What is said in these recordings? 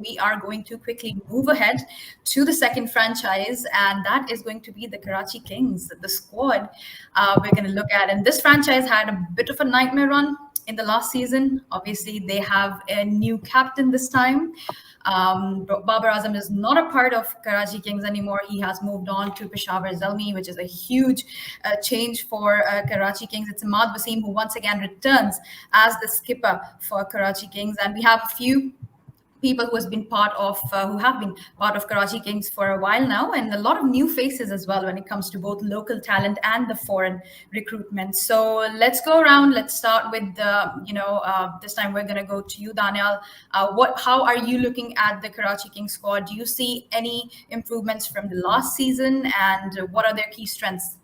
we are going to quickly move ahead to the second franchise, and that is going to be the Karachi Kings, the squad we're going to look at. And this franchise had a bit of a nightmare run in the last season. Obviously, they have a new captain this time. Babar Azam is not a part of Karachi Kings anymore. He has moved on to Peshawar Zalmi, which is a huge change for Karachi Kings. It's Ahmad Wasim who once again returns as the skipper for Karachi Kings. And we have a few people who have been part of Karachi Kings for a while now, and a lot of new faces as well when it comes to both local talent and the foreign recruitment. So let's go around. Let's start with this time we're going to go to you, Danyal. How are you looking at the Karachi Kings squad? Do you see any improvements from the last season, and what are their key strengths?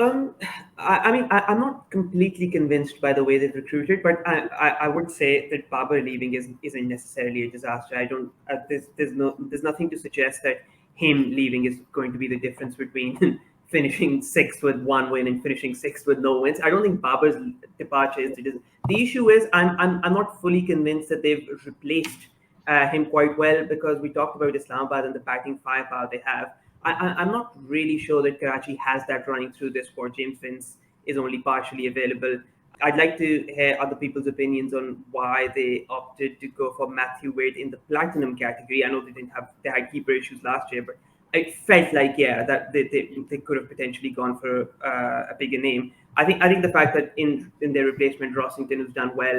I'm not completely convinced by the way they've recruited, but I would say that Babar leaving isn't necessarily a disaster. I don't. There's nothing to suggest that him leaving is going to be the difference between finishing sixth with one win and finishing sixth with no wins. I don't think Babar's departure is the issue. Is I'm not fully convinced that they've replaced him quite well, because we talked about Islamabad and the batting firepower they have. I'm not really sure that Karachi has that running through this squad. James Vince is only partially available. I'd like to hear other people's opinions on why they opted to go for Matthew Wade in the platinum category. I know they had keeper issues last year, but it felt like that they could have potentially gone for a bigger name. I think the fact that in their replacement Rossington has done well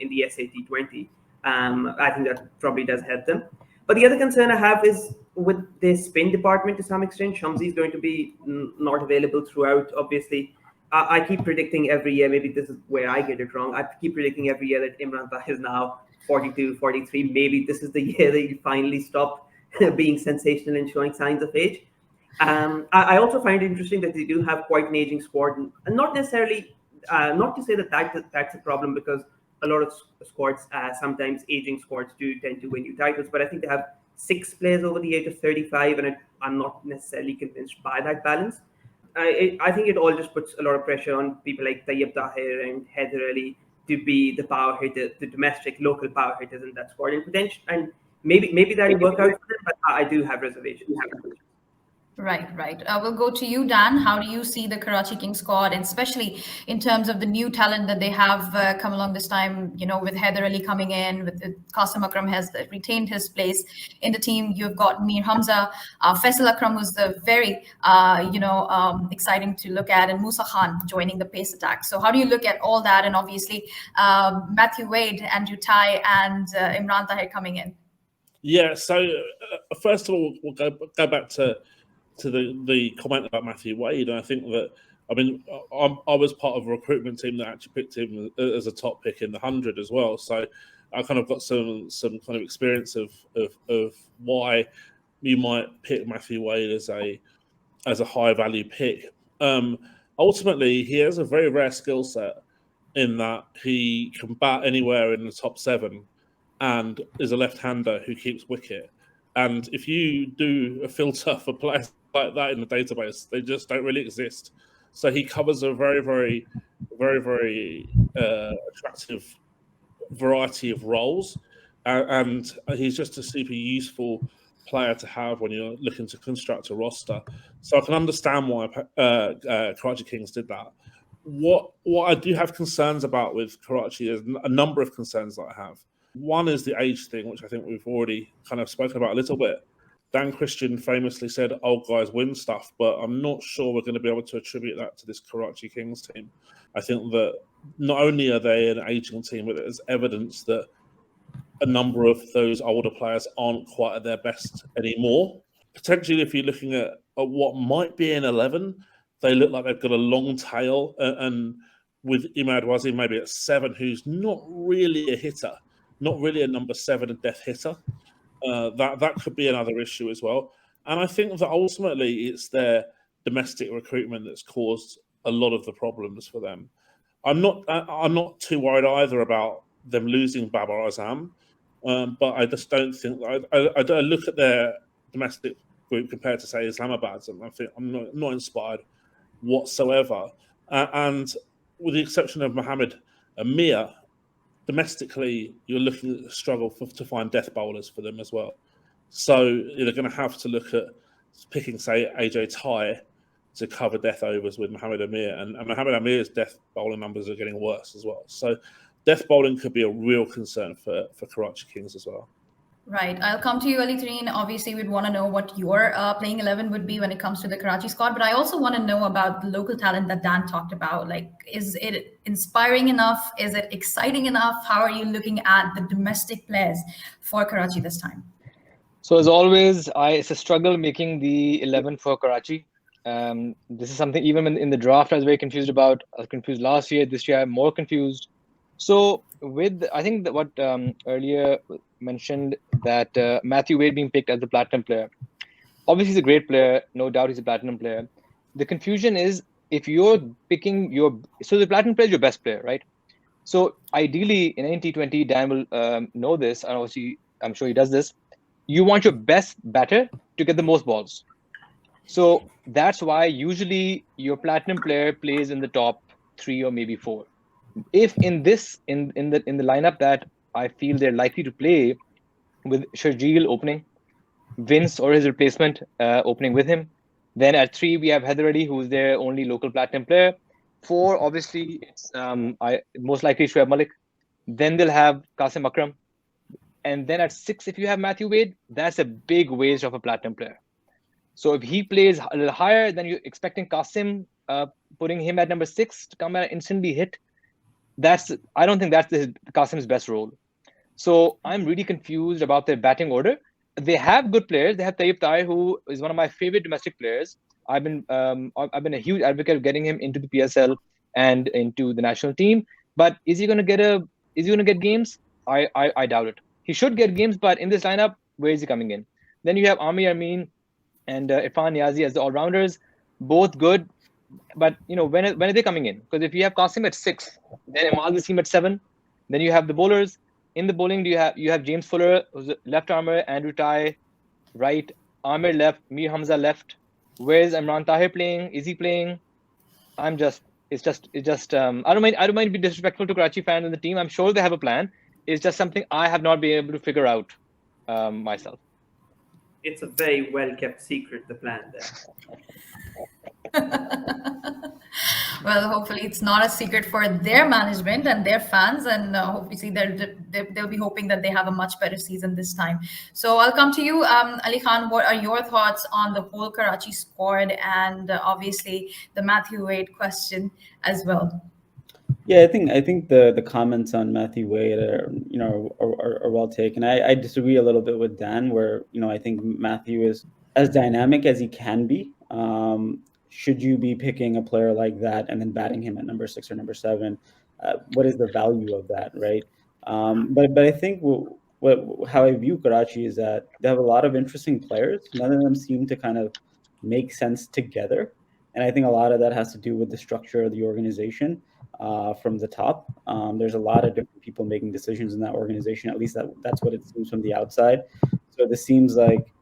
in the SAT20, I think that probably does help them. But the other concern I have is with the spin department to some extent. Shamsi is going to be not available throughout, obviously. I keep predicting every year, maybe this is where I get it wrong. I keep predicting every year that Imran Tahir is now 42, 43. Maybe this is the year that he finally stopped being sensational and showing signs of age. I also find it interesting that they do have quite an aging squad, and not necessarily, not to say that's a problem, because a lot of squads, sometimes aging squads do tend to win you titles, but I think they have 6 players over the age of 35, and I'm not necessarily convinced by that balance. I think it all just puts a lot of pressure on people like Tayyab Tahir and Haider Ali to be the power hitter, the domestic local power hitters in that squad, and maybe that'll work out for them, but I do have reservations. Right. We'll go to you, Dan. How do you see the Karachi Kings squad, and especially in terms of the new talent that they have come along this time? With Haider Ali coming in, with Qasim Akram has retained his place in the team. You've got Mir Hamza, Faisal Akram, who's the very exciting to look at, and Musa Khan joining the pace attack. So how do you look at all that, and obviously Matthew Wade, Andrew Ty, and Imran Tahir coming in? Yeah. So first of all, we'll go back to the comment about Matthew Wade, and I think that I was part of a recruitment team that actually picked him as a top pick in the 100 as well. So I kind of got some kind of experience of why you might pick Matthew Wade as a high value pick. Ultimately, he has a very rare skill set in that he can bat anywhere in the top 7 and is a left-hander who keeps wicket. And if you do a filter for players like that in the database, they just don't really exist. So he covers a very, very, very, very attractive variety of roles, and he's just a super useful player to have when you're looking to construct a roster. So I can understand why Karachi Kings did that. What I do have concerns about with Karachi is a number of concerns that I have. One is the age thing, which I think we've already kind of spoken about a little bit. Dan Christian famously said, old guys win stuff, but I'm not sure we're going to be able to attribute that to this Karachi Kings team. I think that not only are they an aging team, but there's evidence that a number of those older players aren't quite at their best anymore. Potentially, if you're looking at what might be an 11, they look like they've got a long tail, and with Imad Wazir maybe at 7, who's not really a hitter, not really a number 7, a death hitter. That could be another issue as well. And I think that ultimately it's their domestic recruitment that's caused a lot of the problems for them. I'm not too worried either about them losing Babar Azam, but I just don't think I look at their domestic group compared to say Islamabad's, and I think I'm not inspired whatsoever. And with the exception of Mohammed Amir, domestically, you're looking at struggle to find death bowlers for them as well. So they're going to have to look at picking, say, AJ Ty to cover death overs with Mohamed Amir, and Mohamed Amir's death bowling numbers are getting worse as well. So death bowling could be a real concern for Karachi Kings as well. Right. I'll come to you, Ali Tareen. Obviously, we'd want to know what your playing 11 would be when it comes to the Karachi squad. But I also want to know about the local talent that Dan talked about. Like, is it inspiring enough? Is it exciting enough? How are you looking at the domestic players for Karachi this time? So as always, it's a struggle making the 11 for Karachi. This is something even in the draft I was very confused about. I was confused last year. This year I'm more confused. So I think that what earlier mentioned that Matthew Wade being picked as the platinum player. Obviously, he's a great player. No doubt he's a platinum player. The confusion is if you're picking so the platinum player is your best player, right? So ideally in any T20, Dan will know this, and obviously I'm sure he does this. You want your best batter to get the most balls. So that's why usually your platinum player plays in the top 3 or maybe 4. If in the lineup that I feel they're likely to play with Sharjeel opening, Vince or his replacement opening with him, then at 3 we have Heather Ali, who's their only local platinum player. 4, obviously it's most likely Shoaib Malik. Then they'll have Qasim Akram. And then at 6, if you have Matthew Wade, that's a big waste of a platinum player. So if he plays a little higher, then you're expecting Qasim, putting him at number 6 to come and instantly hit. I don't think that's Qasim's best role. So I'm really confused about their batting order. They have good players. They have Tayyib Tahir, who is one of my favorite domestic players. I've been a huge advocate of getting him into the PSL and into the national team. But is he going to get games? I doubt it. He should get games, but in this lineup, where is he coming in? Then you have Amir Amin and Irfan Niazi as the all-rounders, both good. But when are they coming in? Because if you have Qasim at 6, then Imad Wasim at 7, then you have the bowlers. In the bowling, you have James Fuller, who's left armour, Andrew Ty, right, Amir left, Mir Hamza left. Where's Imran Tahir playing? Is he playing? I don't mind being disrespectful to Karachi fans and the team. I'm sure they have a plan. It's just something I have not been able to figure out myself. It's a very well-kept secret, the plan there. Well, hopefully it's not a secret for their management and their fans, and obviously they'll be hoping that they have a much better season this time. So I'll come to you, Ali Khan. What are your thoughts on the whole Karachi squad and obviously the Matthew Wade question as well? Yeah, I think the comments on Matthew Wade are well taken. I disagree a little bit with Dan, where I think Matthew is as dynamic as he can be. Should you be picking a player like that and then batting him at number 6 or number 7? What is the value of that, right? But I think how I view Karachi is that they have a lot of interesting players. None of them seem to kind of make sense together, and I think a lot of that has to do with the structure of the organization from the top. There's a lot of different people making decisions in that organization. At least that's what it seems from the outside. So this seems like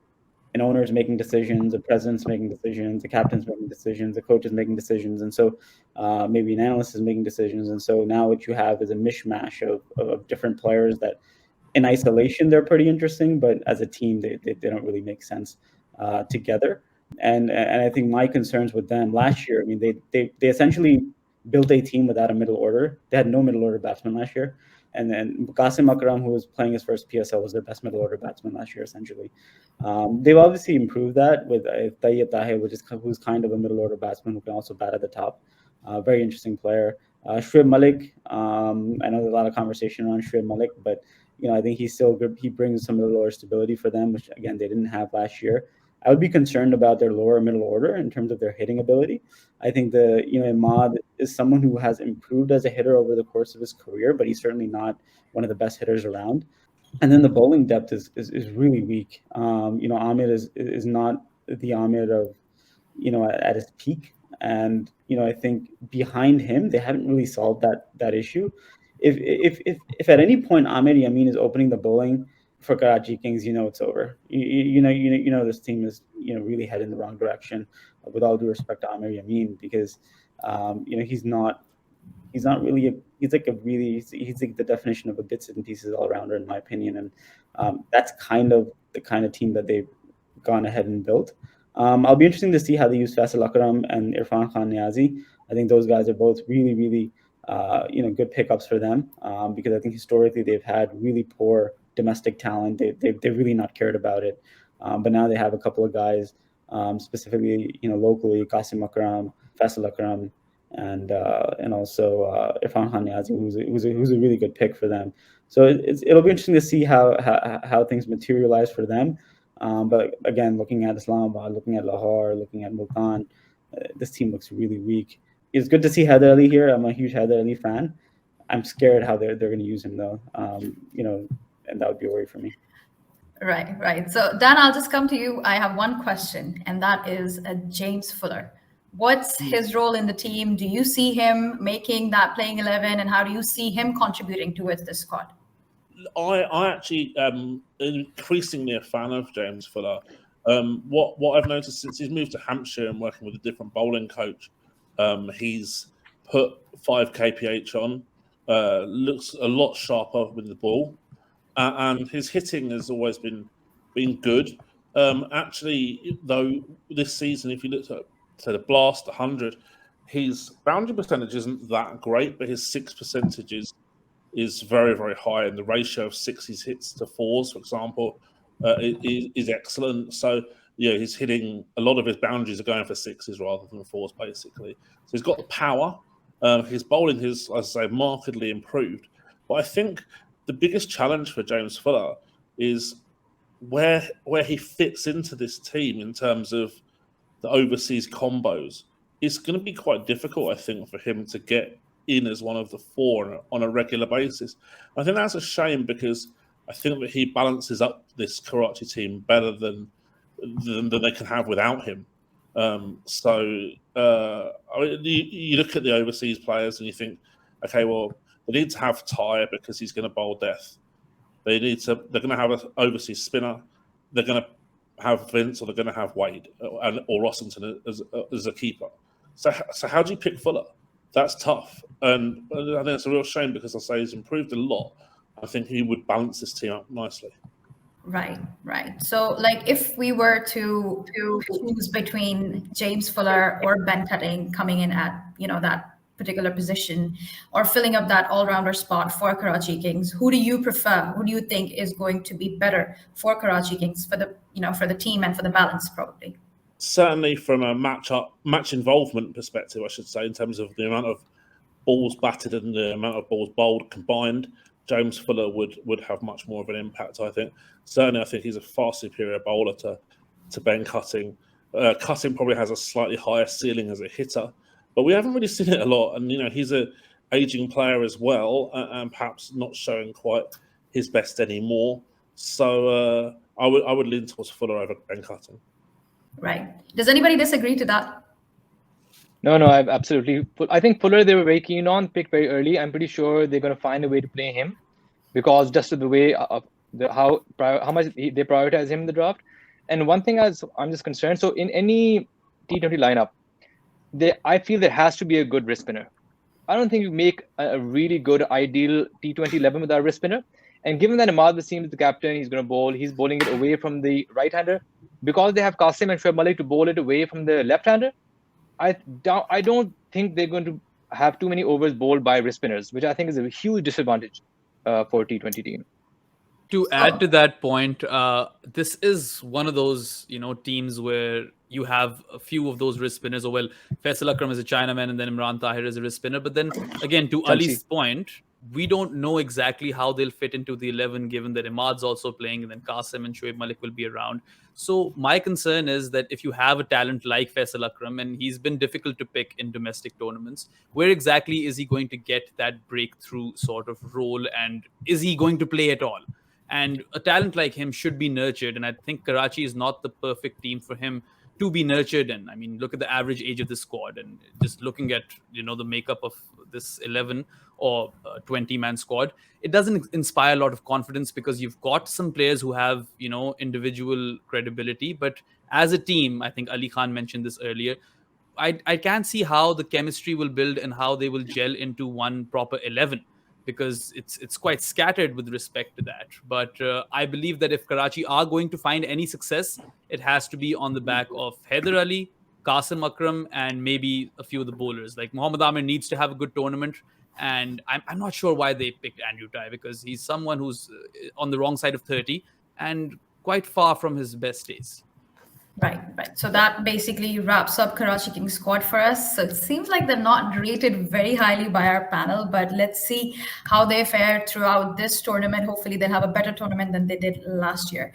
an owner is making decisions, a president's making decisions, the captain's making decisions, the coach is making decisions, and so maybe an analyst is making decisions. And so now what you have is a mishmash of different players that in isolation they're pretty interesting, but as a team they don't really make sense together. And I think my concerns with them last year, I mean, they essentially built a team without a middle order. They had no middle order batsman last year. And then Qasim Akram, who was playing his first PSL, was their best middle order batsman last year, essentially. They've obviously improved that with Tayyib Tahir, who's kind of a middle order batsman who can also bat at the top. Very interesting player. Shoaib Malik, I know there's a lot of conversation on Shoaib Malik, but I think he's still good. He brings some middle order stability for them, which again they didn't have last year. I would be concerned about their lower middle order in terms of their hitting ability. I think Imad is someone who has improved as a hitter over the course of his career, but he's certainly not one of the best hitters around. And then the bowling depth is really weak. Ahmed is not the Ahmed of at his peak, and I think behind him they haven't really solved that issue. If at any point Ahmed Yamin is opening the bowling for Karachi Kings, it's over. This team is really heading in the wrong direction. With all due respect to Amir Yamin, because he's not really he's like he's like the definition of a bits and pieces all rounder in my opinion, and that's kind of the kind of team that they've gone ahead and built. I'll be interesting to see how they use Faisal Akram and Irfan Khan Niazi. I think those guys are both really good pickups for them, because I think historically they've had really poor domestic talent. They've really not cared about it, but now they have a couple of guys, specifically locally, Qasim Akram, Faisal Akram, and also Irfan Khan Niazi, who's a really good pick for them. So it'll be interesting to see how things materialize for them. But again, looking at Islamabad, looking at Lahore, looking at Multan, this team looks really weak. It's good to see Haider Ali here. I'm a huge Haider Ali fan. I'm scared how they're going to use him though. And that would be a worry for me. Right. So Dan, I'll just come to you. I have one question, and that is James Fuller. What's his role in the team? Do you see him making that playing 11, and how do you see him contributing towards the squad? I actually am increasingly a fan of James Fuller. What I've noticed since he's moved to Hampshire and working with a different bowling coach, he's put 5 kph on, looks a lot sharper with the ball, and his hitting has always been good. Actually, though, this season, if you look at the Blast 100, his boundary percentage isn't that great, but his 6 percentage is very, very high, and the ratio of 6s hits to 4s, for example, is excellent. So he's hitting a lot of his boundaries are going for 6s rather than 4s, basically. So he's got the power. His bowling has, as I say, markedly improved. But I think the biggest challenge for James Fuller is where he fits into this team in terms of the overseas combos. It's going to be quite difficult, I think, for him to get in as one of the 4 on a regular basis. I think that's a shame, because I think that he balances up this Karachi team better than they can have without him. You look at the overseas players and you think, okay, well, they need to have Ty because he's going to bowl death. They're going to have an overseas spinner. They're going to have Vince, or they're going to have Wade or Rossington as a keeper. So how do you pick Fuller? That's tough, and I think it's a real shame, because I say he's improved a lot. I think he would balance this team up nicely. Right. So, if we were to choose between James Fuller or Ben Cutting coming in at that particular position, or filling up that all-rounder spot for Karachi Kings, who do you prefer? Who do you think is going to be better for Karachi Kings, for the team and for the balance, probably? Certainly, from a match involvement perspective, I should say, in terms of the amount of balls batted and the amount of balls bowled combined, James Fuller would have much more of an impact, I think. Certainly, I think he's a far superior bowler to Ben Cutting. Cutting probably has a slightly higher ceiling as a hitter, but we haven't really seen it a lot. And, he's an aging player as well, and perhaps not showing quite his best anymore. So I would lean towards Fuller over Ben Cutting. Right. Does anybody disagree to that? No, I absolutely. I think Fuller they were very keen on, picked very early. I'm pretty sure they're going to find a way to play him, because just the way how much they prioritize him in the draft. And one thing I'm just concerned. So in any T20 lineup, I feel there has to be a good wrist spinner. I don't think you make a really good ideal T20 11 without a wrist spinner. And given that Ahmad Wasim is the captain, he's going to bowl. He's bowling it away from the right-hander, because they have Qasim and Shoaib Malik to bowl it away from the left-hander. I don't think they're going to have too many overs bowled by wrist spinners, which I think is a huge disadvantage for a T20 team. To add to that point, this is one of those teams where you have a few of those wrist spinners. Well, Faisal Akram is a Chinaman, and then Imran Tahir is a wrist spinner. But then again, to Ali's point, we don't know exactly how they'll fit into the 11, given that Imad's also playing, and then Qasim and Shoaib Malik will be around. So my concern is that if you have a talent like Faisal Akram, and he's been difficult to pick in domestic tournaments, where exactly is he going to get that breakthrough sort of role, and is he going to play at all? And a talent like him should be nurtured, and I think Karachi is not the perfect team for him to be nurtured in. I mean, look at the average age of the squad, and just looking at the makeup of this 11 or 20-man squad, it doesn't inspire a lot of confidence, because you've got some players who have individual credibility, but as a team, I think Ali Khan mentioned this earlier, I can see how the chemistry will build and how they will gel into one proper 11, because it's quite scattered with respect to that. But I believe that if Karachi are going to find any success, it has to be on the back of Haider Ali, Qasim Akram, and maybe a few of the bowlers. Like Mohammad Amir needs to have a good tournament. And I'm not sure why they picked Andrew Tye, because he's someone who's on the wrong side of 30 and quite far from his best days. Right. So that basically wraps up Karachi Kings squad for us. So it seems like they're not rated very highly by our panel, but let's see how they fare throughout this tournament. Hopefully they'll have a better tournament than they did last year.